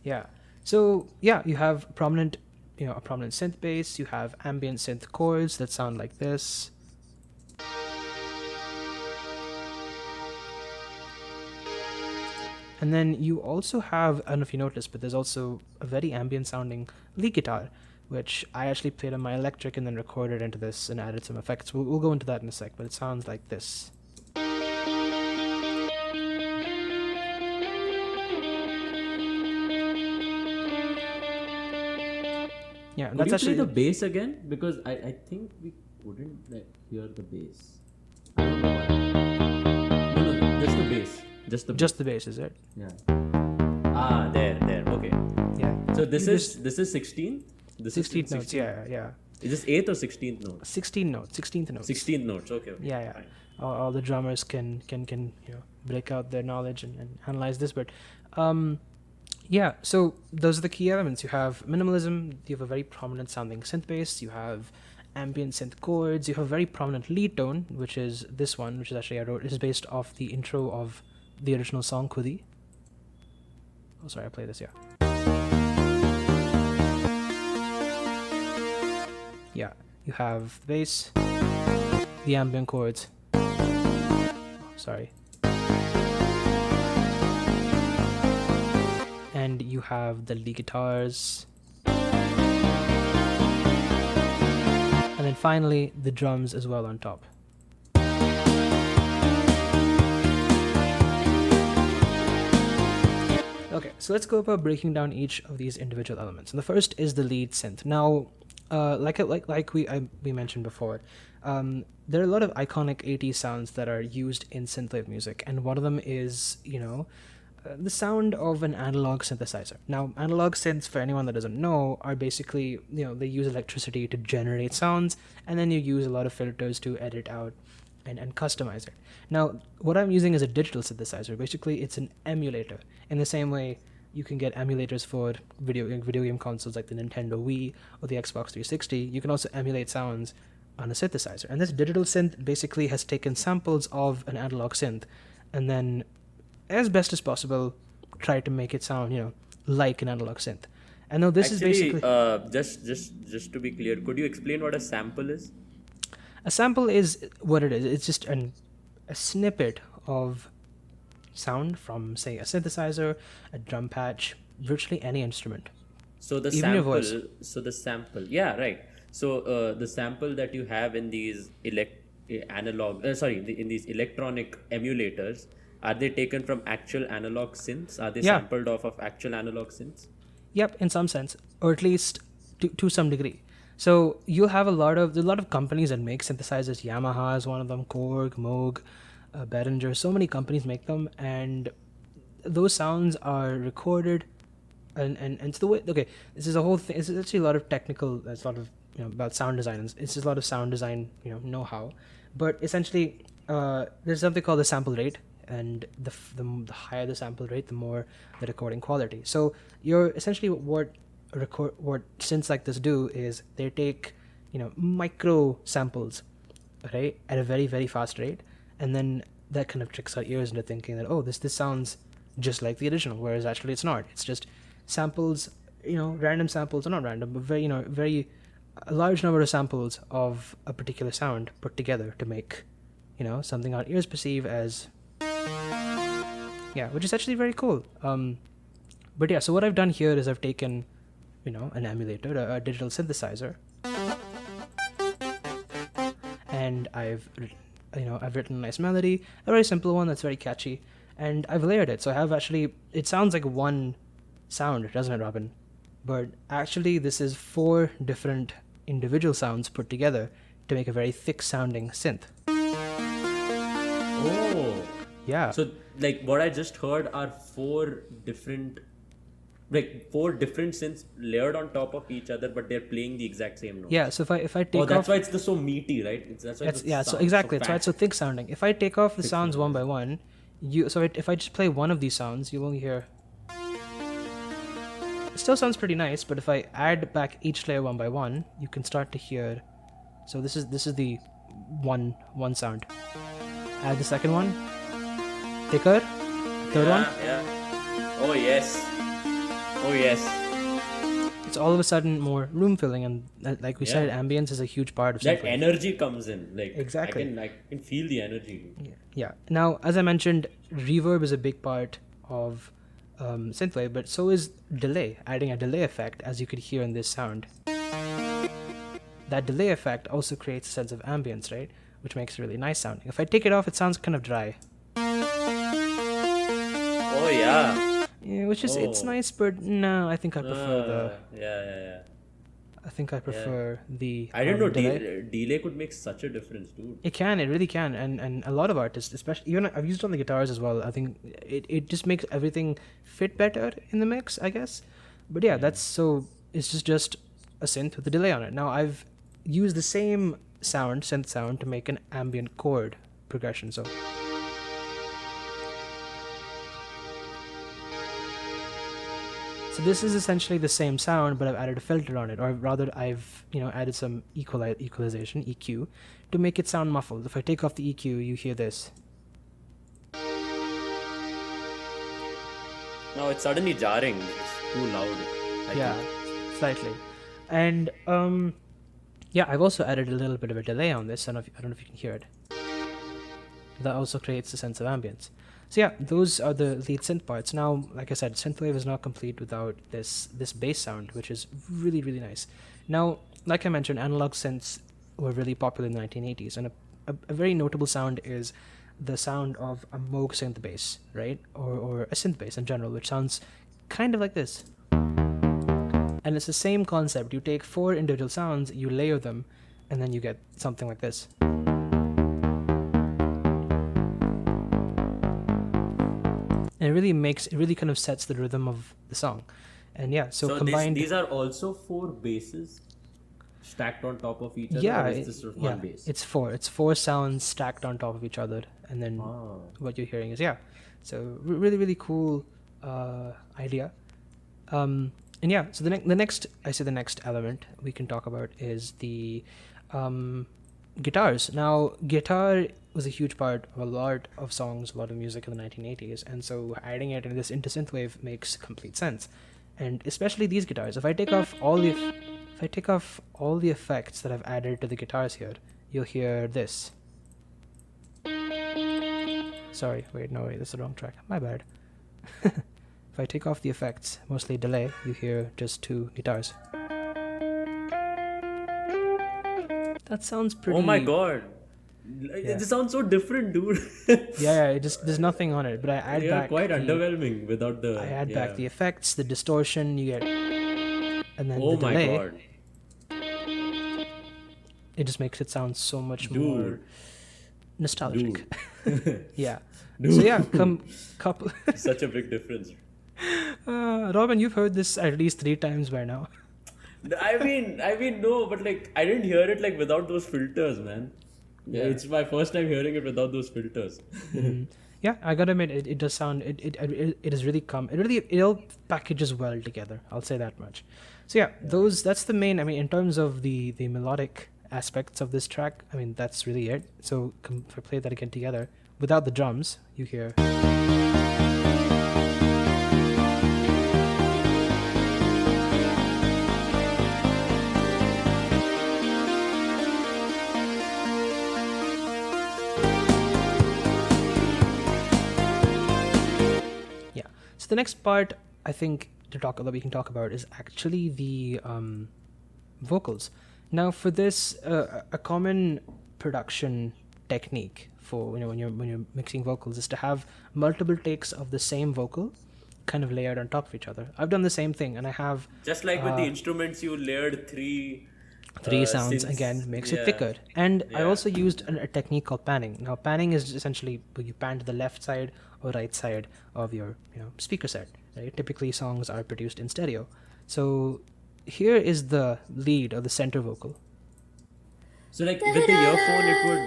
Yeah. So yeah, you have a prominent synth bass. You have ambient synth chords that sound like this. And then you also have, I don't know if you noticed, but there's also a very ambient sounding lead guitar, which I actually played on my electric and then recorded into this and added some effects. We'll go into that in a sec, but it sounds like this. Yeah, Could that's you actually play the bass again? Because I think we couldn't hear the bass. I don't know why. No, just the bass. Just the bass, is it? Yeah. There. Okay. Yeah. So this is 16. This 16th is notes. 16. Yeah. Is this 8th or 16th note? 16th notes. 16th notes. Okay. Yeah. Fine. All the drummers can break out their knowledge and analyze this, but yeah. So those are the key elements. You have minimalism. You have a very prominent sounding synth bass. You have ambient synth chords. You have a very prominent lead tone, which is this one, which is actually is based off the intro of the original song Khichdi. Oh, sorry, I played this. Yeah, you have the bass, the ambient chords. Sorry. And you have the lead guitars. And then finally, the drums as well on top. Okay, so let's go about breaking down each of these individual elements. And the first is the lead synth. Now, like we mentioned before, there are a lot of iconic 80s sounds that are used in synthwave music, and one of them is the sound of an analog synthesizer. Now, analog synths, for anyone that doesn't know, are basically they use electricity to generate sounds, and then you use a lot of filters to edit out and customize it. Now, what I'm using is a digital synthesizer. Basically, it's an emulator. In the same way you can get emulators for video game consoles like the Nintendo Wii or the Xbox 360, you can also emulate sounds on a synthesizer. And this digital synth basically has taken samples of an analog synth and then, as best as possible, try to make it sound, like an analog synth. And now this is basically just to be clear, could you explain what a sample is? A sample is what it is. It's just a snippet of sound from, say, a synthesizer, a drum patch, virtually any instrument. So the Even your voice. the sample, yeah, right. So the sample that you have in these in these electronic emulators, are they taken from actual analog synths? Are they sampled off of actual analog synths? Yep, in some sense, or at least to some degree. So you'll have a lot of companies that make synthesizers. Yamaha is one of them, Korg, Moog, Behringer. So many companies make them, and those sounds are recorded, and it's the way. Okay, this is a whole thing. It's actually a lot of technical. It's a lot of about sound design. It's just a lot of sound design know-how. But essentially, there's something called the sample rate, and the higher the sample rate, the more the recording quality. So you're essentially what synths like this do is they take micro samples, right, at a very, very fast rate, and then that kind of tricks our ears into thinking that this sounds just like the original, whereas actually it's not. It's just samples, random samples, or not random, but very a large number of samples of a particular sound put together to make something our ears perceive as which is actually very cool. But yeah, so what I've done here is I've taken an emulator, a digital synthesizer, and I've written a nice melody, a very simple one that's very catchy, and I've layered it. So I have actually, it sounds like one sound, doesn't it, Robin? But actually, this is 4 different individual sounds put together to make a very thick sounding synth. Oh. Yeah. So like what I just heard are 4 different synths layered on top of each other, but they're playing the exact same note. Yeah, so if I take that's off, why it's so meaty, right? That's why so exactly, that's why it's so thick sounding. If I take off the sounds one by one, if I just play one of these sounds, you'll only hear. It still sounds pretty nice, but if I add back each layer one by one, you can start to hear. So this is the one sound. Add the second one. Thicker. Third one. Yeah. Oh yes. It's all of a sudden more room filling, and like we said, ambience is a huge part of that synthwave. energy comes in. Like Exactly. I can feel the energy. Yeah. Now, as I mentioned, reverb is a big part of synthwave, but so is delay. Adding a delay effect, as you could hear in this sound. That delay effect also creates a sense of ambience, right? Which makes it really nice sounding. If I take it off, it sounds kind of dry. Oh yeah. Yeah, which is it's nice, but no, I think I prefer Yeah. I think I prefer the. I didn't know delay. delay could make such a difference, dude. It really can, and a lot of artists, especially even I've used it on the guitars as well. I think it just makes everything fit better in the mix, I guess. But yeah, that's so. It's just a synth with a delay on it. Now I've used the same synth sound, to make an ambient chord progression. So. So this is essentially the same sound, but I've added a filter on it, or rather I've added some equalization, EQ, to make it sound muffled. If I take off the EQ, you hear this. No, it's suddenly jarring. It's too loud. I think. Slightly. And I've also added a little bit of a delay on this. I don't know if you can hear it. That also creates a sense of ambience. So yeah, those are the lead synth parts. Now, like I said, synthwave is not complete without this bass sound, which is really, really nice. Now, like I mentioned, analog synths were really popular in the 1980s, and a very notable sound is the sound of a Moog synth bass, right? Or a synth bass in general, which sounds kind of like this. And it's the same concept. You take 4 individual sounds, you layer them, and then you get something like this. And it really kind of sets the rhythm of the song. And yeah, so combined. These are also 4 basses stacked on top of each other? Yeah, or is this just one bass? It's 4. It's 4 sounds stacked on top of each other, and then what you're hearing is So really, really cool idea. And yeah, so the next element we can talk about is the guitars. Now, guitar was a huge part of a lot of songs, a lot of music in the 1980s, and so adding it into synthwave makes complete sense. And especially these guitars. If I take off all the effects that I've added to the guitars here, you'll hear this. Sorry, that's the wrong track. My bad. If I take off the effects, mostly delay, you hear just 2 guitars. That sounds pretty. Oh my god. It sounds so different, dude. There's nothing on it, but I add back. Quite underwhelming without the. I add back the effects, the distortion you get, and then the delay. Oh my god. It just makes it sound so much more nostalgic. Yeah. Dude. So yeah, couple. Such a big difference. Robin, you've heard this at least 3 times by now. I mean, no, but like I didn't hear it like without those filters, man. Yeah, it's my first time hearing it without those filters. Yeah, I gotta admit, it does sound. It is really it all packages well together. I'll say that much. So yeah, that's the main. I mean, in terms of the melodic aspects of this track, I mean that's really it. So if I play that again together without the drums, you hear. The next part I think that we can talk about is actually the vocals. Now for this, a common production technique for when you're mixing vocals is to have multiple takes of the same vocal kind of layered on top of each other. I've done the same thing, and I have Just like with the instruments, you layered three sounds. synths. Again, makes it Yeah. thicker. And I Yeah. also used a technique called panning. Now, panning is essentially you pan to the left side or right side of your speaker set. Right? Typically, songs are produced in stereo. So here is the lead or the center vocal. So like with the earphone, it would.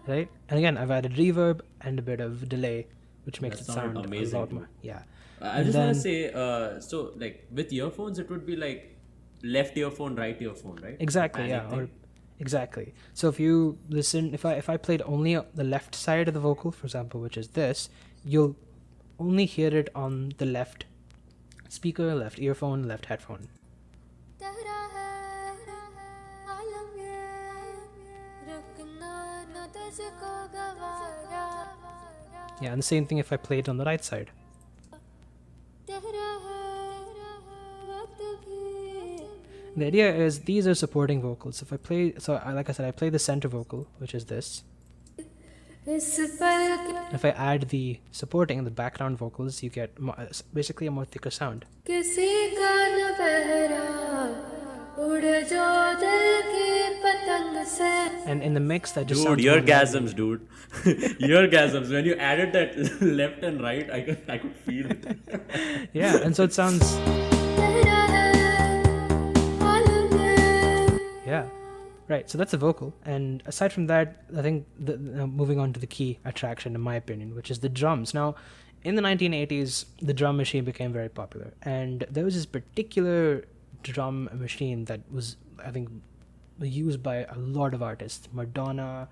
Right? And again, I've added reverb and a bit of delay, which makes That it sounded sound amazing, a lot too. more. Yeah. I just want to say, so like with earphones, it would be like left earphone, right earphone, right? Exactly, Panning yeah. thing. Or exactly. So if you listen, if I played only the left side of the vocal, for example, which is this, you'll only hear it on the left speaker, left earphone, left headphone. Yeah, and the same thing if I played on the right side. The idea is these are supporting vocals. If I play, like I said, I play the center vocal, which is this. If I add the supporting, the background vocals, you get basically a more thicker sound. And in the mix, that just sounds more Eargasms, dude. Eargasms. When you added that left and right, I could feel it. Yeah, and so it sounds. Yeah, right. So that's a vocal, and aside from that, I think moving on to the key attraction, in my opinion, which is the drums. Now, in the 1980s, the drum machine became very popular, and there was this particular drum machine that was, I think, used by a lot of artists. Madonna,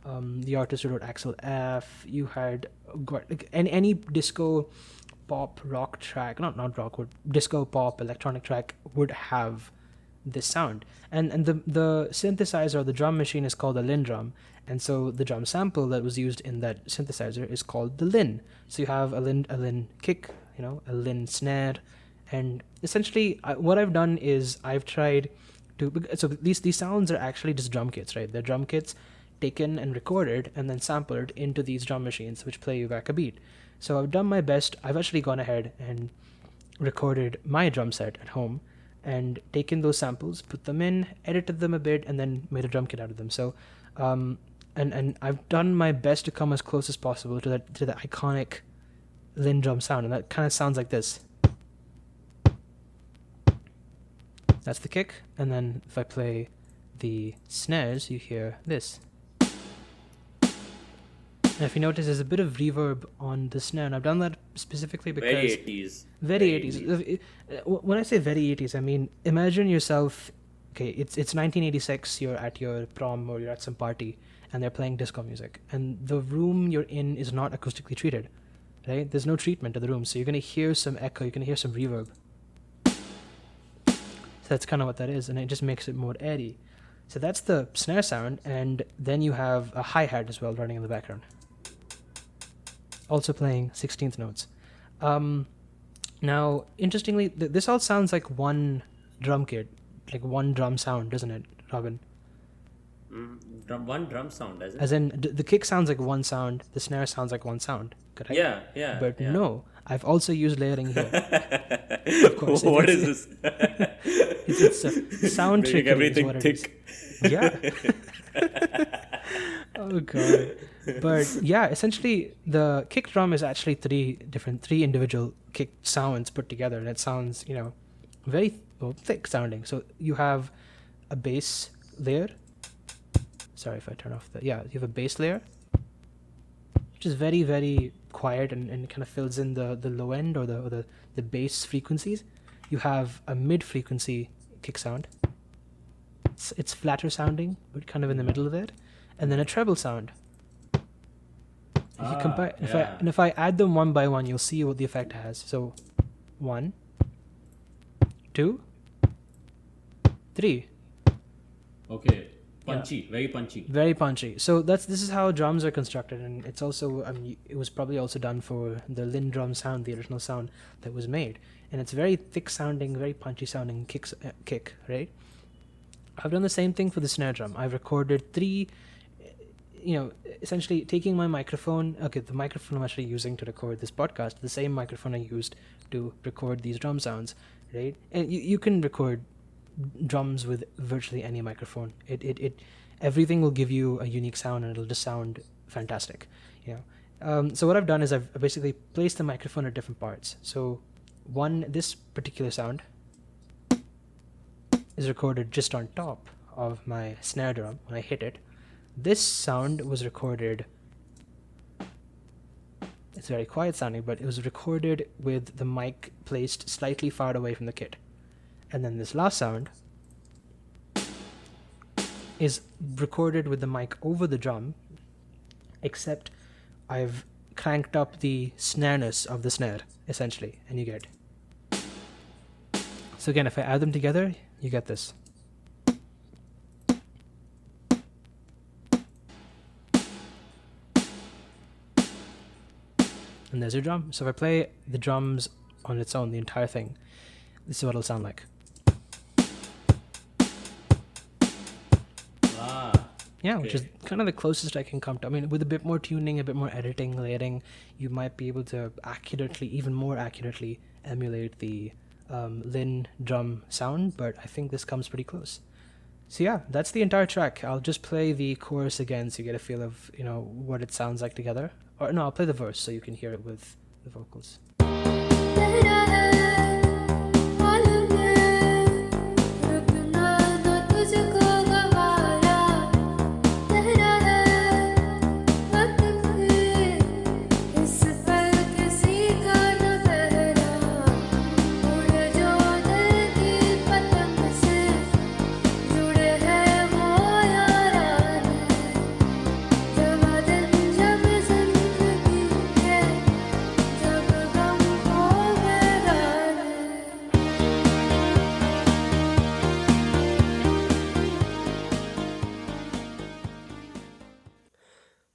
the artist who wrote Axel F. You had any disco, pop, rock track, not rock, but disco, pop, electronic track would have this sound. And the synthesizer or the drum machine is called a Lin drum, and so the drum sample that was used in that synthesizer is called the Lin. So you have a Lin kick, a Lin snare, and essentially what I've done is I've tried to, so these sounds are actually just drum kits, right? They're drum kits taken and recorded and then sampled into these drum machines, which play you back a beat. So I've done my best. I've actually gone ahead and recorded my drum set at home and taken those samples, put them in, edited them a bit, and then made a drum kit out of them. So, and I've done my best to come as close as possible to the iconic Lin drum sound, and that kind of sounds like this. That's the kick, and then if I play the snares, you hear this. And if you notice, there's a bit of reverb on the snare, and I've done that specifically because... Very 80s. Very 80s. When I say very 80s, I mean, imagine yourself... Okay, it's 1986, you're at your prom or you're at some party, and they're playing disco music, and the room you're in is not acoustically treated, right? There's no treatment to the room, so you're going to hear some echo, you're going to hear some reverb. So that's kind of what that is, and it just makes it more airy. So that's the snare sound, and then you have a hi-hat as well running in the background. Also playing 16th notes. Now, interestingly, this all sounds like one drum kit, like one drum sound, doesn't it, Robin? One drum sound, does it? As in, the kick sounds like one sound, the snare sounds like one sound, correct? Yeah. But yeah. no, I've also used layering here. Of course. What is this? It's a sound trick. Everything thick. Yeah. Oh god. But yeah, essentially the kick drum is actually three individual kick sounds put together, and it sounds, very thick sounding. So you have a bass layer. Sorry if I turn off you have a bass layer, which is very, very quiet and kind of fills in the low end or the bass frequencies. You have a mid frequency kick sound. It's flatter sounding, but kind of in the middle of it, and then a treble sound. If you compare, if I add them one by one, you'll see what the effect has. So, 1, 2, 3. Okay. Punchy, very punchy. Very punchy. So this is how drums are constructed, and it's also, I mean, it was probably also done for the Lin drum sound, the original sound that was made, and it's very thick sounding, very punchy sounding kick, right? I've done the same thing for the snare drum. I've recorded 3, essentially taking my microphone. Okay, the microphone I'm actually using to record this podcast, the same microphone I used to record these drum sounds, right? And you can record drums with virtually any microphone. It everything will give you a unique sound, and it'll just sound fantastic. So what I've done is I've basically placed the microphone at different parts. So this particular sound is recorded just on top of my snare drum when I hit it. This sound was recorded, it's very quiet sounding, but it was recorded with the mic placed slightly far away from the kit. And then this last sound is recorded with the mic over the drum, except I've cranked up the snareness of the snare, essentially, and you get. So again, if I add them together, you get this. And there's your drum. So if I play the drums on its own, the entire thing, this is what it'll sound like. Yeah, which is kind of the closest I can come to. I mean, with a bit more tuning, a bit more editing, layering, you might be able to even more accurately emulate the Lin drum sound, but I think this comes pretty close. So yeah, that's the entire track. I'll just play the chorus again so you get a feel of, what it sounds like together. Or no, I'll play the verse so you can hear it with the vocals.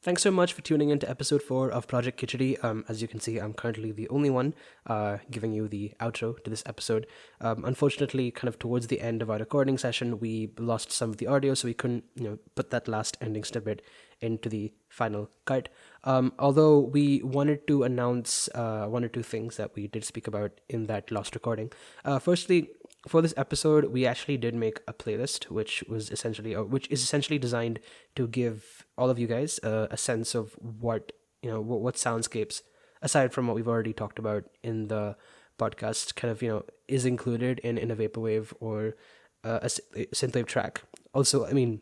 Thanks so much for tuning in to episode 4 of Project Khichdi. As you can see, I'm currently the only one giving you the outro to this episode. Unfortunately, kind of towards the end of our recording session, we lost some of the audio, so we couldn't, put that last ending snippet into the final cut. Although we wanted to announce 1 or 2 things that we did speak about in that lost recording. Firstly, for this episode, we actually did make a playlist, which is essentially designed to give all of you guys a sense of what soundscapes, aside from what we've already talked about in the podcast, kind of is included in a vaporwave or a synthwave track. Also, I mean,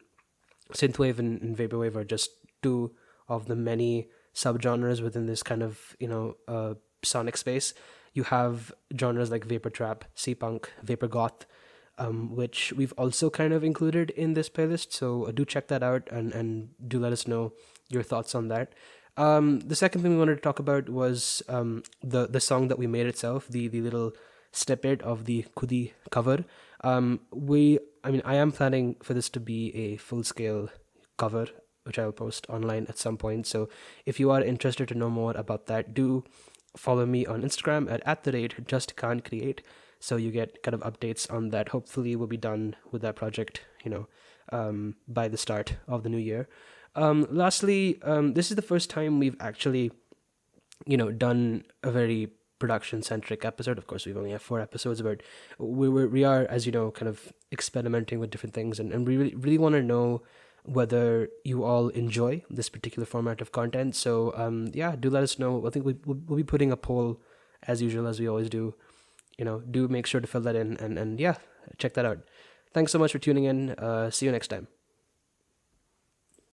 synthwave and vaporwave are just 2 of the many subgenres within this kind of sonic space. You have genres like vapor trap, C-punk, vapor goth, which we've also kind of included in this playlist. So do check that out and do let us know your thoughts on that. The second thing we wanted to talk about was the song that we made itself, the little snippet of the Khichdi cover. I am planning for this to be a full-scale cover, which I'll post online at some point. So if you are interested to know more about that, do follow me on Instagram at @justcan'tcreate, so you get kind of updates on that. Hopefully we'll be done with that project, by the start of the new year. Lastly, this is the first time we've actually, done a very production-centric episode. Of course, we've only had 4 episodes, but we are, as you know, kind of experimenting with different things, and we really want to know whether you all enjoy this particular format of content. So do let us know. I think we'll be putting a poll as usual, as we always do. Do make sure to fill that in and check that out. Thanks so much for tuning in. See you next time.